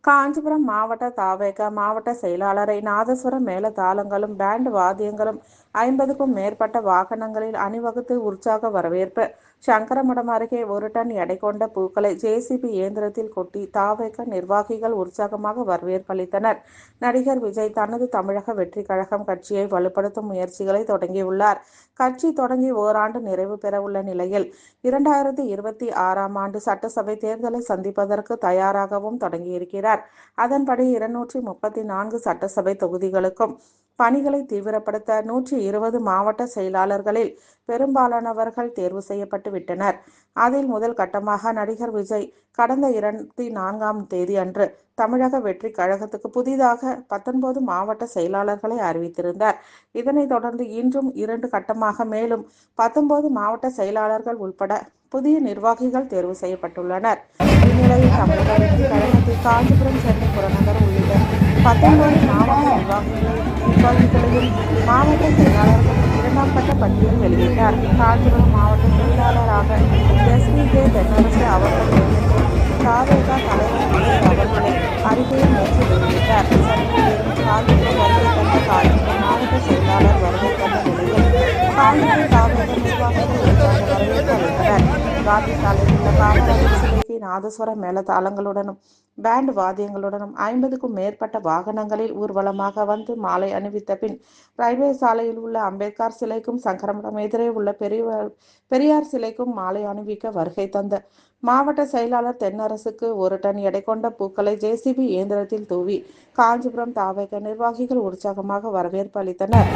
காஞ்சிபுரம் மாவட்ட தவேக மாவட்ட செயலாளரை நாதசுரம் மேள தாளங்களும் பேண்ட் வாத்தியங்களும் 50க்கும் மேற்பட்ட வாகனங்களில் அணிவகுத்து உற்சாக வரவேற்பு. சங்கரமடம் அருகே 1 டன் எடை கொண்ட பூக்களை ஜேசிபி இயந்திரத்தில் கொட்டி தவேக நிர்வாகிகள் உற்சாகமாக வரவேற்பளித்தனர். நடிகர் விஜய் தனது தமிழக வெற்றிக் கழகம் கட்சியை வலுப்படுத்தும் முயற்சிகளை தொடங்கியுள்ளார். கட்சி தொடங்கி ஓராண்டு நிறைவு பெறவுள்ள நிலையில் 2026ஆம் ஆண்டு சட்டசபை தேர்தலை சந்திப்பதற்கு தயாராகவும் தொடங்கியிருக்கிறார். அதன்படி 234 சட்டசபை தொகுதிகளுக்கும் பணிகளை தீவிரப்படுத்த 120 மாவட்ட செயலாளர்களில் பெரும்பாலானவர்கள் தேர்வு செய்யப்பட்டு விட்டனர். அதில் முதல் கட்டமாக நடிகர் விஜய் கடந்த 24ஆம் தேதி அன்று தமிழக வெற்றிக் கழகத்துக்கு புதிதாக 19 மாவட்ட செயலாளர்களை அறிவித்திருந்தார். இதனைத் தொடர்ந்து இன்றும் 2 கட்டமாக மேலும் 19 மாவட்ட செயலாளர்கள் உள்பட புதிய நிர்வாகிகள் தேர்வு செய்யப்பட்டுள்ளனர். இந்நிலையில் தமிழக வெற்றிக் கழகத்தில் காஞ்சிபுரம், சென்னை புறநகர் உள்ளிட்ட 19 மாவட்ட நிர்வாகிகளையும் மாவட்ட செயலாளர்கள் 2ஆம் கட்ட பட்டியல் வெளியிட்டார். காஞ்சிபுரம் மாவட்ட செயலாளராக எஸ்.வி.கே. தென்னரசு அவர்கள் நியமித்து தவேக தலைவர் விஜய் அவர்களை அறிக்கையை நேற்று வெளியிட்டார். சென்னையிலிருந்து காஞ்சிபுரம் வருகை தந்த காஞ்சிபுரம் மாவட்ட செயலாளர் வருகை தந்த நிலையில் காஞ்சிபுரம் தவேக நிர்வாகிகள் உற்சாக வரவேற்பு அளித்தனர். காந்தி சாலையில் உள்ள காமராஜர் சிலைக்கு நாதஸ்வர மேளதாளங்களுடனும் பேண்ட் வாத்தியங்களுடனும் 50க்கும் மேற்பட்ட வாகனங்களில் ஊர்வலமாக வந்து மாலை அணிவித்த பின் ரயில்வே சாலையில் உள்ள அம்பேத்கர் சிலைக்கும் சங்கரமடம் எதிரே உள்ள பெரியார் சிலைக்கும் மாலை அணிவிக்க வருகை தந்த மாவட்ட செயலாளர் தென்னரசுக்கு 1 டன் எடை கொண்ட பூக்களை ஜேசிபி இயந்திரத்தில் தூவி காஞ்சிபுரம் தவேக நிர்வாகிகள் உற்சாகமாக வரவேற்பு அளித்தனர்.